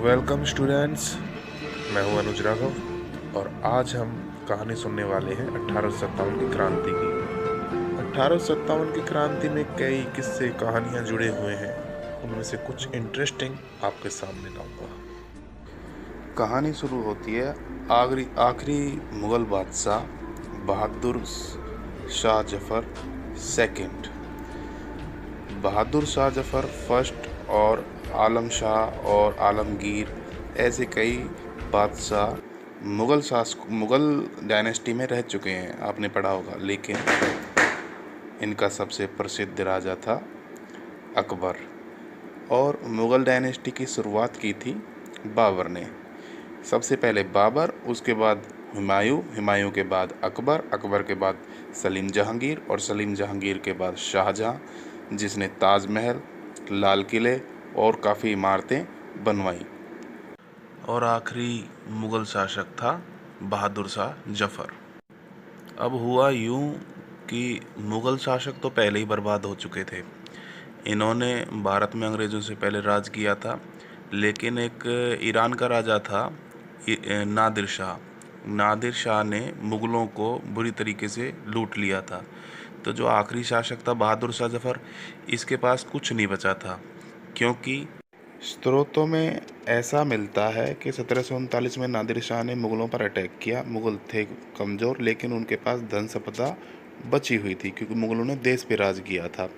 Welcome students. मैं हूं अनुज राघव और आज हम कहानी सुनने वाले हैं 1857 की क्रांति की। 1857 की क्रांति में कई किस्से कहानियां जुड़े हुए हैं। उनमें से कुछ इंटरेस्टिंग आपके सामने लाऊंगा। कहानी शुरू होती है आखिरी आखिरी मुगल बादशाह बहादुर शाह जफर सेकंड। बहादुर शाह जफर फर्स्ट और आलम शाह और आलमगीर ऐसे कई बादशाह मुगल डायनेस्टी में रह चुके हैं, आपने पढ़ा होगा। लेकिन इनका सबसे प्रसिद्ध राजा था अकबर और मुगल डायनेस्टी की शुरुआत की थी बाबर ने। सबसे पहले बाबर, उसके बाद हुमायूं के बाद अकबर, अकबर के बाद सलीम जहांगीर और सलीम जहांगीर के बाद शाहजहां, जिसने ताजमहल, लाल किले और काफ़ी इमारतें बनवाई। और आखिरी मुगल शासक था बहादुर शाह जफर। अब हुआ यूं कि मुगल शासक तो पहले ही बर्बाद हो चुके थे। इन्होंने भारत में अंग्रेज़ों से पहले राज किया था, लेकिन एक ईरान का राजा था नादिर शाह। नादिर शाह ने मुग़लों को बुरी तरीके से लूट लिया था। तो जो आखिरी शासक था बहादुर शाह जफ़र, इसके पास कुछ नहीं बचा था, क्योंकि स्रोतों में ऐसा मिलता है कि 1739 में नादिर शाह ने मुग़लों पर अटैक किया। मुग़ल थे कमज़ोर, लेकिन उनके पास धन संपदा बची हुई थी, क्योंकि मुग़लों ने देश पे राज किया था।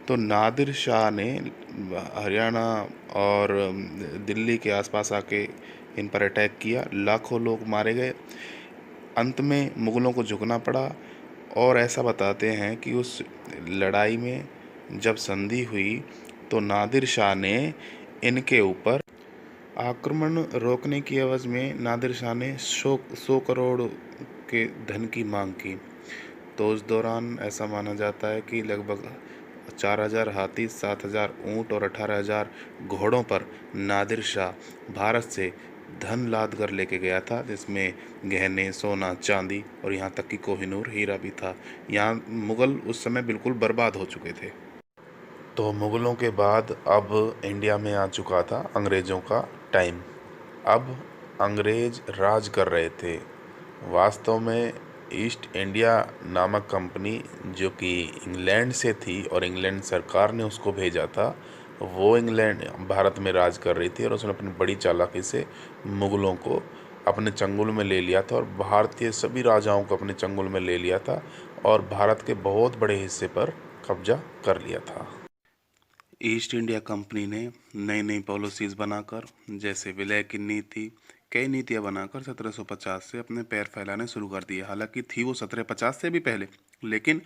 तो नादिर शाह ने हरियाणा और दिल्ली के आसपास आके इन पर अटैक किया। लाखों लोग मारे गए। अंत में मुग़लों को झुकना पड़ा। और ऐसा बताते हैं कि उस लड़ाई में जब संधि हुई तो नादिर शाह ने इनके ऊपर आक्रमण रोकने की एवज में नादिर शाह ने 100 करोड़ के धन की मांग की। तो उस दौरान ऐसा माना जाता है कि लगभग 4000 हाथी, 7000 ऊँट और 18000 घोड़ों पर नादिर शाह भारत से धन लाद कर लेके गया था, जिसमें गहने, सोना, चांदी और यहाँ तक कि कोहिनूर हीरा भी था। यहाँ मुग़ल उस समय बिल्कुल बर्बाद हो चुके थे। तो मुग़लों के बाद अब इंडिया में आ चुका था अंग्रेज़ों का टाइम। अब अंग्रेज़ राज कर रहे थे। वास्तव में ईस्ट इंडिया नामक कंपनी, जो कि इंग्लैंड से थी और इंग्लैंड सरकार ने उसको भेजा था, वो इंग्लैंड भारत में राज कर रही थी और उसने अपनी बड़ी चालाकी से मुग़लों को अपने चंगुल में ले लिया था और भारतीय सभी राजाओं को अपने चंगुल में ले लिया था और भारत के बहुत बड़े हिस्से पर कब्जा कर लिया था। ईस्ट इंडिया कंपनी ने नई नई पॉलिसीज़ बनाकर, जैसे विलय की नीति, कई नीतियां बनाकर 1750 से अपने पैर फैलाने शुरू कर दिए। हालांकि थी वो 1750 से भी पहले, लेकिन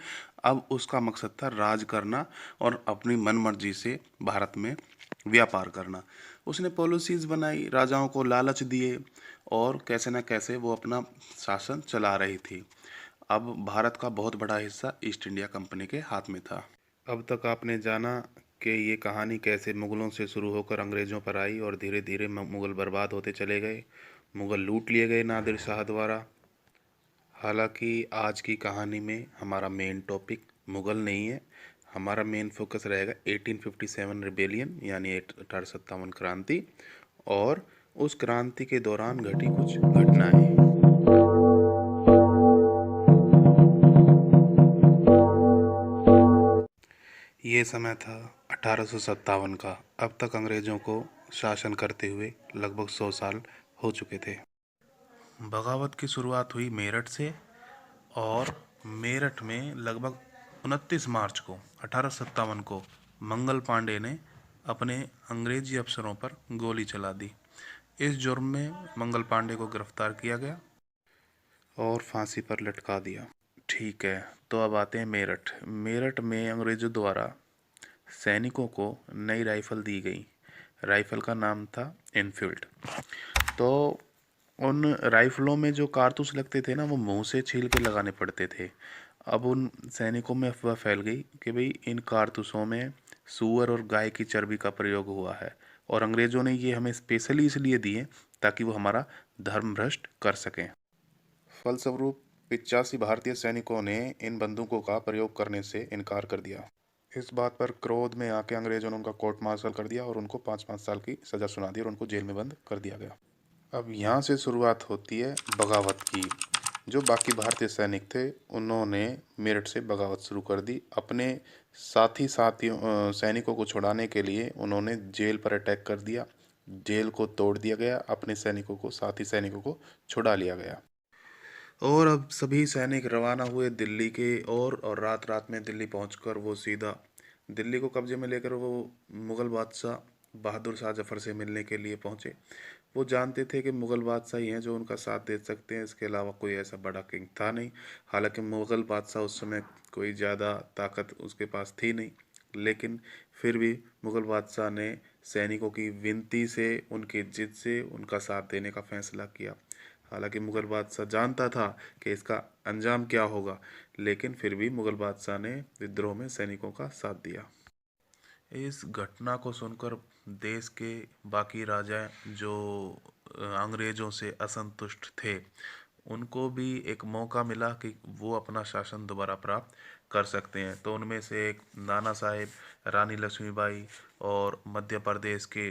अब उसका मकसद था राज करना और अपनी मनमर्जी से भारत में व्यापार करना। उसने पॉलिसीज़ बनाई, राजाओं को लालच दिए और कैसे न कैसे वो अपना शासन चला रही थी। अब भारत का बहुत बड़ा हिस्सा ईस्ट इंडिया कंपनी के हाथ में था। अब तक आपने जाना कि ये कहानी कैसे मुग़लों से शुरू होकर अंग्रेज़ों पर आई और धीरे धीरे मुग़ल बर्बाद होते चले गए, मुग़ल लूट लिए गए नादिर शाह द्वारा। हालांकि आज की कहानी में हमारा मेन टॉपिक मुग़ल नहीं है, हमारा मेन फोकस रहेगा 1857 रिबेलियन, यानी 1857 क्रांति, और उस क्रांति के दौरान घटी कुछ घटनाएं। ये समय था 1857 का। अब तक अंग्रेज़ों को शासन करते हुए लगभग 100 साल हो चुके थे। बगावत की शुरुआत हुई मेरठ से, और मेरठ में लगभग 29 मार्च को 1857 को मंगल पांडे ने अपने अंग्रेजी अफसरों पर गोली चला दी। इस जुर्म में मंगल पांडे को गिरफ्तार किया गया और फांसी पर लटका दिया। ठीक है, तो अब आते हैं मेरठ। मेरठ में अंग्रेज़ों द्वारा सैनिकों को नई राइफ़ल दी गई। राइफ़ल का नाम था इनफील्ड। तो उन राइफ़लों में जो कारतूस लगते थे ना, वो मुंह से छील के लगाने पड़ते थे। अब उन सैनिकों में अफवाह फैल गई कि भाई इन कारतूसों में सूअर और गाय की चर्बी का प्रयोग हुआ है, और अंग्रेज़ों ने ये हमें स्पेशली इसलिए दिए ताकि वो हमारा धर्म भ्रष्ट कर सकें। फलस्वरूप 85 भारतीय सैनिकों ने इन बंदूकों का प्रयोग करने से इनकार कर दिया। इस बात पर क्रोध में आके अंग्रेजों ने उनका कोर्ट मार्शल कर दिया और उनको 5-5 साल की सज़ा सुना दी और उनको जेल में बंद कर दिया गया। अब यहाँ से शुरुआत होती है बगावत की। जो बाकी भारतीय सैनिक थे उन्होंने मेरठ से बगावत शुरू कर दी। अपने साथियों सैनिकों को छुड़ाने के लिए उन्होंने जेल पर अटैक कर दिया। जेल को तोड़ दिया गया, अपने साथी सैनिकों को छुड़ा लिया गया। और अब सभी सैनिक रवाना हुए दिल्ली के और रात रात में दिल्ली पहुंचकर वो सीधा दिल्ली को कब्जे में लेकर वो मुग़ल बादशाह बहादुर शाह जफ़र से मिलने के लिए पहुंचे। वो जानते थे कि मुग़ल बादशाह ही हैं जो उनका साथ दे सकते हैं, इसके अलावा कोई ऐसा बड़ा किंग था नहीं। हालांकि मुग़ल बादशाह उस समय कोई ज़्यादा ताकत उसके पास थी नहीं, लेकिन फिर भी मुग़ल बादशाह ने सैनिकों की विनती से, उनकी जिद से उनका साथ देने का फैसला किया। हालांकि मुग़ल बादशाह जानता था कि इसका अंजाम क्या होगा, लेकिन फिर भी मुग़ल बादशाह ने विद्रोह में सैनिकों का साथ दिया। इस घटना को सुनकर देश के बाकी राजा जो अंग्रेज़ों से असंतुष्ट थे, उनको भी एक मौका मिला कि वो अपना शासन दोबारा प्राप्त कर सकते हैं। तो उनमें से एक नाना साहेब, रानी लक्ष्मीबाई और मध्य प्रदेश के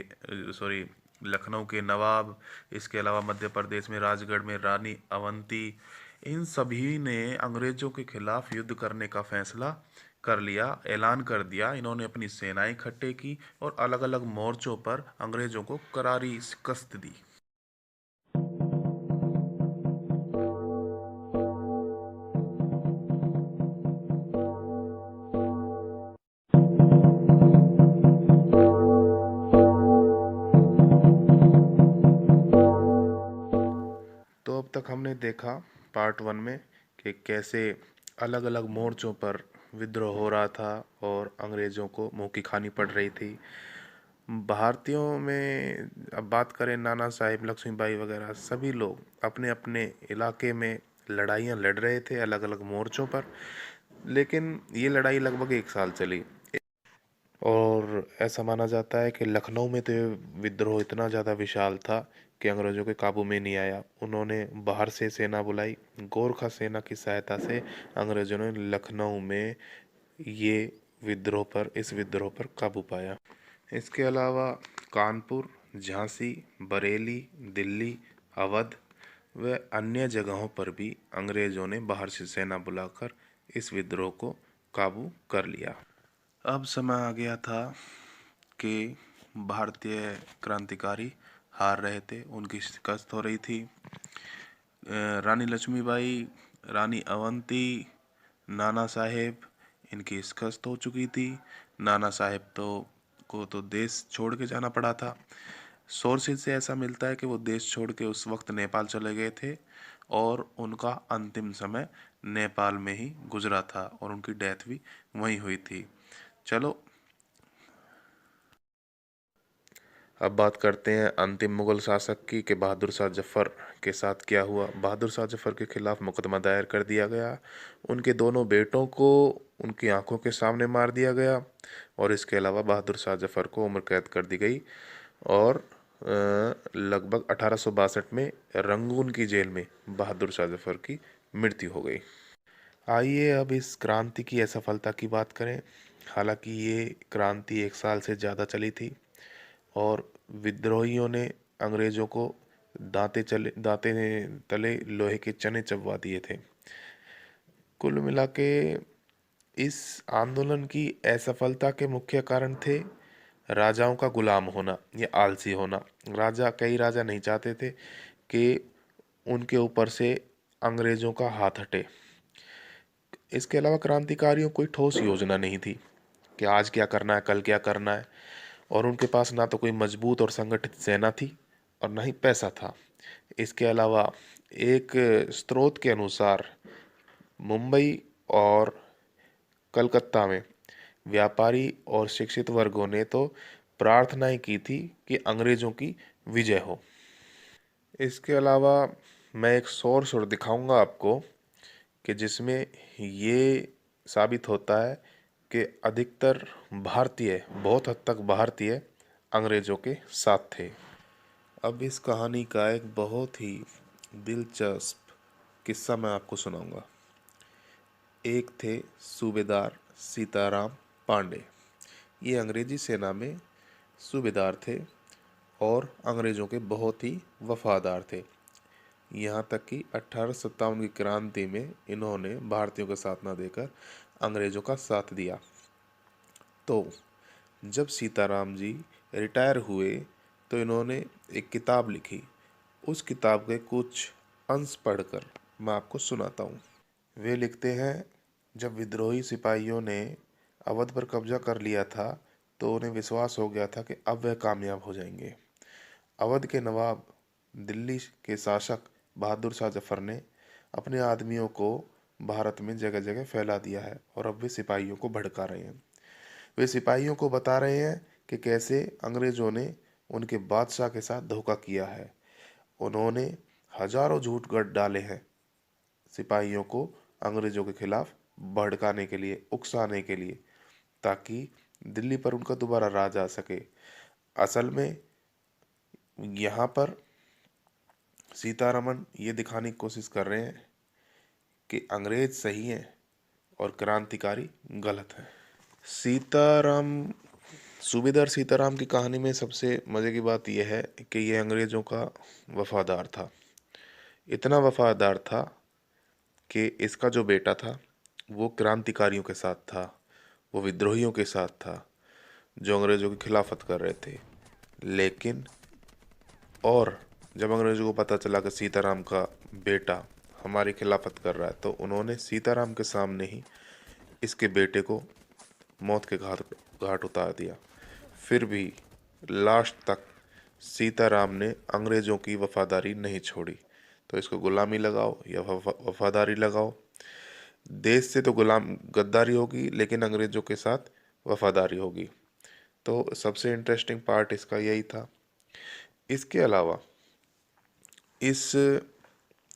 लखनऊ के नवाब, इसके अलावा मध्य प्रदेश में राजगढ़ में रानी अवंती, इन सभी ने अंग्रेज़ों के खिलाफ युद्ध करने का फैसला कर लिया, ऐलान कर दिया। इन्होंने अपनी सेनाएं इकट्ठे की और अलग अलग मोर्चों पर अंग्रेज़ों को करारी शिकस्त दी। तो अब तक हमने देखा पार्ट 1 में कि कैसे अलग अलग मोर्चों पर विद्रोह हो रहा था और अंग्रेज़ों को मुंह की खानी पड़ रही थी। भारतीयों में अब बात करें, नाना साहिब, लक्ष्मीबाई वगैरह सभी लोग अपने अपने इलाके में लड़ाइयाँ लड़ रहे थे अलग अलग मोर्चों पर। लेकिन ये लड़ाई लगभग 1 साल चली और ऐसा माना जाता है कि लखनऊ में तो ये विद्रोह इतना ज़्यादा विशाल था कि अंग्रेज़ों के काबू में नहीं आया। उन्होंने बाहर से सेना बुलाई, गोरखा सेना की सहायता से अंग्रेज़ों ने लखनऊ में ये इस विद्रोह पर काबू पाया। इसके अलावा कानपुर, झांसी, बरेली, दिल्ली, अवध व अन्य जगहों पर भी अंग्रेज़ों ने बाहर से सेना बुलाकर इस विद्रोह को काबू कर लिया। अब समय आ गया था कि भारतीय क्रांतिकारी हार रहे थे, उनकी शिकस्त हो रही थी। रानी लक्ष्मीबाई, रानी अवंती, नाना साहेब, इनकी शिकस्त हो चुकी थी। नाना साहेब को देश छोड़ के जाना पड़ा था। सोर्सेज से ऐसा मिलता है कि वो देश छोड़ के उस वक्त नेपाल चले गए थे और उनका अंतिम समय नेपाल में ही गुजरा था और उनकी डेथ भी वहीं हुई थी। चलो अब बात करते हैं अंतिम मुगल शासक की कि बहादुर शाह जफ़र के साथ क्या हुआ। बहादुर शाह जफ़र के खिलाफ मुकदमा दायर कर दिया गया। उनके दोनों बेटों को उनकी आंखों के सामने मार दिया गया और इसके अलावा बहादुर शाह जफ़र को उम्र कैद कर दी गई और लगभग 1862 में रंगून की जेल में बहादुर शाह जफ़र की मृत्यु हो गई। आइए अब इस क्रांति की असफलता की बात करें। हालांकि ये क्रांति 1 साल से ज़्यादा चली थी और विद्रोहियों ने अंग्रेज़ों को दांते तले लोहे के चने चबवा दिए थे। कुल मिला के इस आंदोलन की असफलता के मुख्य कारण थे राजाओं का गुलाम होना या आलसी होना। कई राजा नहीं चाहते थे कि उनके ऊपर से अंग्रेज़ों का हाथ हटे। इसके अलावा क्रांतिकारियों कोई ठोस योजना नहीं थी कि आज क्या करना है, कल क्या करना है, और उनके पास ना तो कोई मजबूत और संगठित सेना थी और ना ही पैसा था। इसके अलावा एक स्रोत के अनुसार मुंबई और कलकत्ता में व्यापारी और शिक्षित वर्गों ने तो प्रार्थनाएं की थी कि अंग्रेज़ों की विजय हो। इसके अलावा मैं एक सोर्स और दिखाऊंगा आपको कि जिसमें ये साबित होता है कि अधिकतर भारतीय, बहुत हद तक भारतीय अंग्रेज़ों के साथ थे। अब इस कहानी का एक बहुत ही दिलचस्प किस्सा मैं आपको सुनाऊंगा। एक थे सूबेदार सीताराम पांडे। ये अंग्रेजी सेना में सूबेदार थे और अंग्रेज़ों के बहुत ही वफादार थे। यहाँ तक कि 1857 की क्रांति में इन्होंने भारतीयों का साथ न देकर अंग्रेज़ों का साथ दिया। तो जब सीताराम जी रिटायर हुए तो इन्होंने एक किताब लिखी। उस किताब के कुछ अंश पढ़कर मैं आपको सुनाता हूँ। वे लिखते हैं, जब विद्रोही सिपाहियों ने अवध पर कब्जा कर लिया था तो उन्हें विश्वास हो गया था कि अब वह कामयाब हो जाएंगे। अवध के नवाब, दिल्ली के शासक बहादुर शाह जफर ने अपने आदमियों को भारत में जगह जगह फैला दिया है और अब वे सिपाहियों को भड़का रहे हैं। वे सिपाहियों को बता रहे हैं कि कैसे अंग्रेजों ने उनके बादशाह के साथ धोखा किया है। उन्होंने हजारों झूठ गढ़ डाले हैं सिपाहियों को अंग्रेजों के खिलाफ भड़काने के लिए, उकसाने के लिए, ताकि दिल्ली पर उनका दोबारा राज आ सके। असल में यहाँ पर सीतारमन ये दिखाने की कोशिश कर रहे हैं कि अंग्रेज सही हैं और क्रांतिकारी गलत हैं। सीताराम, सूबेदार सीताराम की कहानी में सबसे मज़े की बात यह है कि ये अंग्रेज़ों का वफादार था। इतना वफादार था कि इसका जो बेटा था वो क्रांतिकारियों के साथ था, वो विद्रोहियों के साथ था जो अंग्रेज़ों की खिलाफत कर रहे थे। लेकिन और जब अंग्रेज़ों को पता चला कि सीताराम का बेटा हमारी खिलाफत कर रहा है तो उन्होंने सीताराम के सामने ही इसके बेटे को मौत के घाट घाट उतार दिया। फिर भी लास्ट तक सीताराम ने अंग्रेज़ों की वफादारी नहीं छोड़ी। तो इसको गुलामी लगाओ या वफादारी लगाओ, देश से तो गुलाम गद्दारी होगी लेकिन अंग्रेज़ों के साथ वफादारी होगी। तो सबसे इंटरेस्टिंग पार्ट इसका यही था। इसके अलावा इस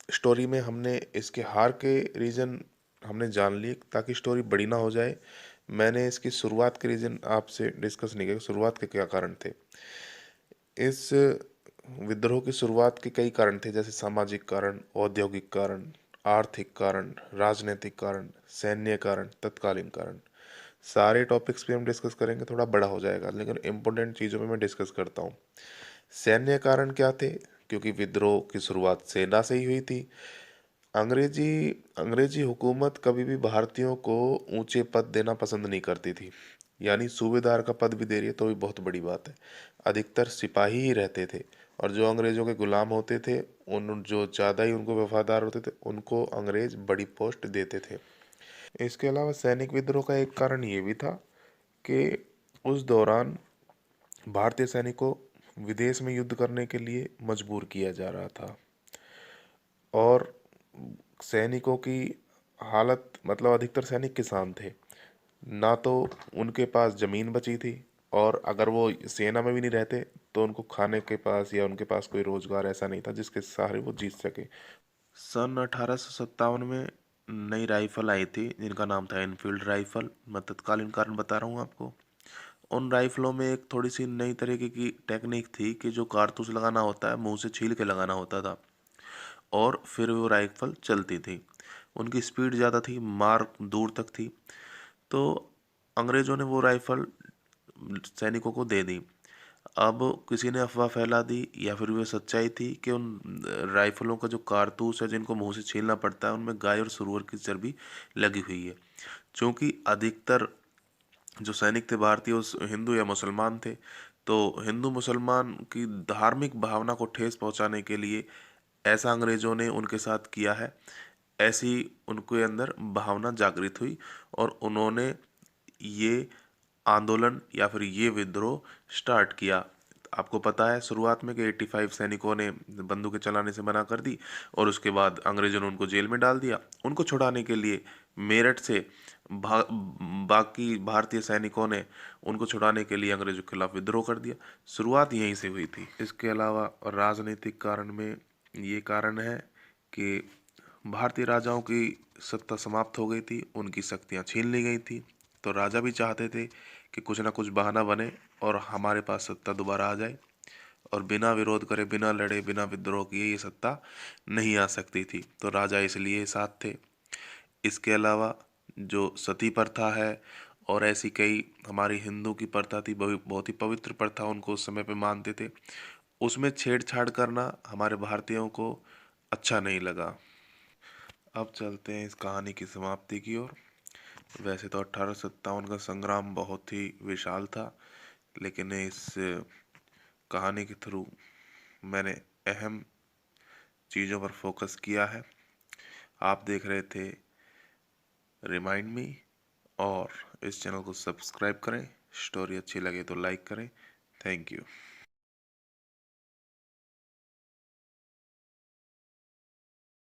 स्टोरी में हमने इसके हार के रीज़न हमने जान लिए ताकि स्टोरी बड़ी ना हो जाए। मैंने इसकी शुरुआत के रीज़न आपसे डिस्कस नहीं किया, शुरुआत के क्या कारण थे। इस विद्रोह की शुरुआत के कई कारण थे, जैसे सामाजिक कारण, औद्योगिक कारण, आर्थिक कारण, राजनीतिक कारण, सैन्य कारण, तत्कालीन कारण। सारे टॉपिक्स पे हम डिस्कस करेंगे, थोड़ा बड़ा हो जाएगा, लेकिन इम्पोर्टेंट चीज़ों पे मैं डिस्कस करता हूँ। सैन्य कारण क्या थे? क्योंकि विद्रोह की शुरुआत सेना से ही हुई थी। अंग्रेजी हुकूमत कभी भी भारतीयों को ऊंचे पद देना पसंद नहीं करती थी। यानी सूबेदार का पद भी दे रही है तो भी बहुत बड़ी बात है। अधिकतर सिपाही ही रहते थे और जो अंग्रेज़ों के गुलाम होते थे, उन जो ज़्यादा ही उनको वफादार होते थे उनको अंग्रेज़ बड़ी पोस्ट देते थे। इसके अलावा सैनिक विद्रोह का एक कारण ये भी था कि उस दौरान भारतीय सैनिकों विदेश में युद्ध करने के लिए मजबूर किया जा रहा था और सैनिकों की हालत, मतलब अधिकतर सैनिक किसान थे, ना तो उनके पास ज़मीन बची थी और अगर वो सेना में भी नहीं रहते तो उनको खाने के पास या उनके पास कोई रोज़गार ऐसा नहीं था जिसके सहारे वो जीत सके। सन 1857 में नई राइफल आई थी जिनका नाम था एनफील्ड राइफल। मैं तत्कालीन कारण बता रहा हूँ आपको। उन राइफलों में एक थोड़ी सी नई तरीके की टेक्निक थी कि जो कारतूस लगाना होता है मुंह से छील के लगाना होता था और फिर वो राइफल चलती थी। उनकी स्पीड ज़्यादा थी, मार दूर तक थी। तो अंग्रेज़ों ने वो राइफल सैनिकों को दे दी। अब किसी ने अफवाह फैला दी या फिर वो सच्चाई थी कि उन राइफलों का जो कारतूस है जिनको मुंह से छीलना पड़ता है उनमें गाय और सुअर की चर्बी लगी हुई है। चूँकि अधिकतर जो सैनिक थे भारतीय उस हिंदू या मुसलमान थे, तो हिंदू मुसलमान की धार्मिक भावना को ठेस पहुंचाने के लिए ऐसा अंग्रेज़ों ने उनके साथ किया है। ऐसी उनके अंदर भावना जागृत हुई और उन्होंने ये आंदोलन या फिर ये विद्रोह स्टार्ट किया। आपको पता है शुरुआत में कि 85 सैनिकों ने बंदूकें चलाने से मना कर दी और उसके बाद अंग्रेज़ों ने उनको जेल में डाल दिया। उनको छुड़ाने के लिए मेरठ से बाकी भारतीय सैनिकों ने उनको छुड़ाने के लिए अंग्रेज़ों के खिलाफ विद्रोह कर दिया। शुरुआत यहीं से हुई थी। इसके अलावा राजनीतिक कारण में ये कारण है कि भारतीय राजाओं की सत्ता समाप्त हो गई थी, उनकी शक्तियाँ छीन ली गई थी। तो राजा भी चाहते थे कि कुछ ना कुछ बहाना बने और हमारे पास सत्ता दोबारा आ जाए, और बिना विरोध करे, बिना लड़े, बिना विद्रोह किए ये सत्ता नहीं आ सकती थी। तो राजा इसलिए साथ थे। इसके अलावा जो सती प्रथा है और ऐसी कई हमारी हिंदू की प्रथा थी, बहुत ही पवित्र प्रथा उनको उस समय पे मानते थे। उसमें छेड़छाड़ करना हमारे भारतीयों को अच्छा नहीं लगा। अब चलते हैं इस कहानी की समाप्ति की ओर। वैसे तो 1857 का संग्राम बहुत ही विशाल था, लेकिन इस कहानी के थ्रू मैंने अहम चीज़ों पर फोकस किया है। आप देख रहे थे रिमाइंड मी, और इस चैनल को सब्सक्राइब करें। स्टोरी अच्छी लगे तो लाइक करें। Thank you.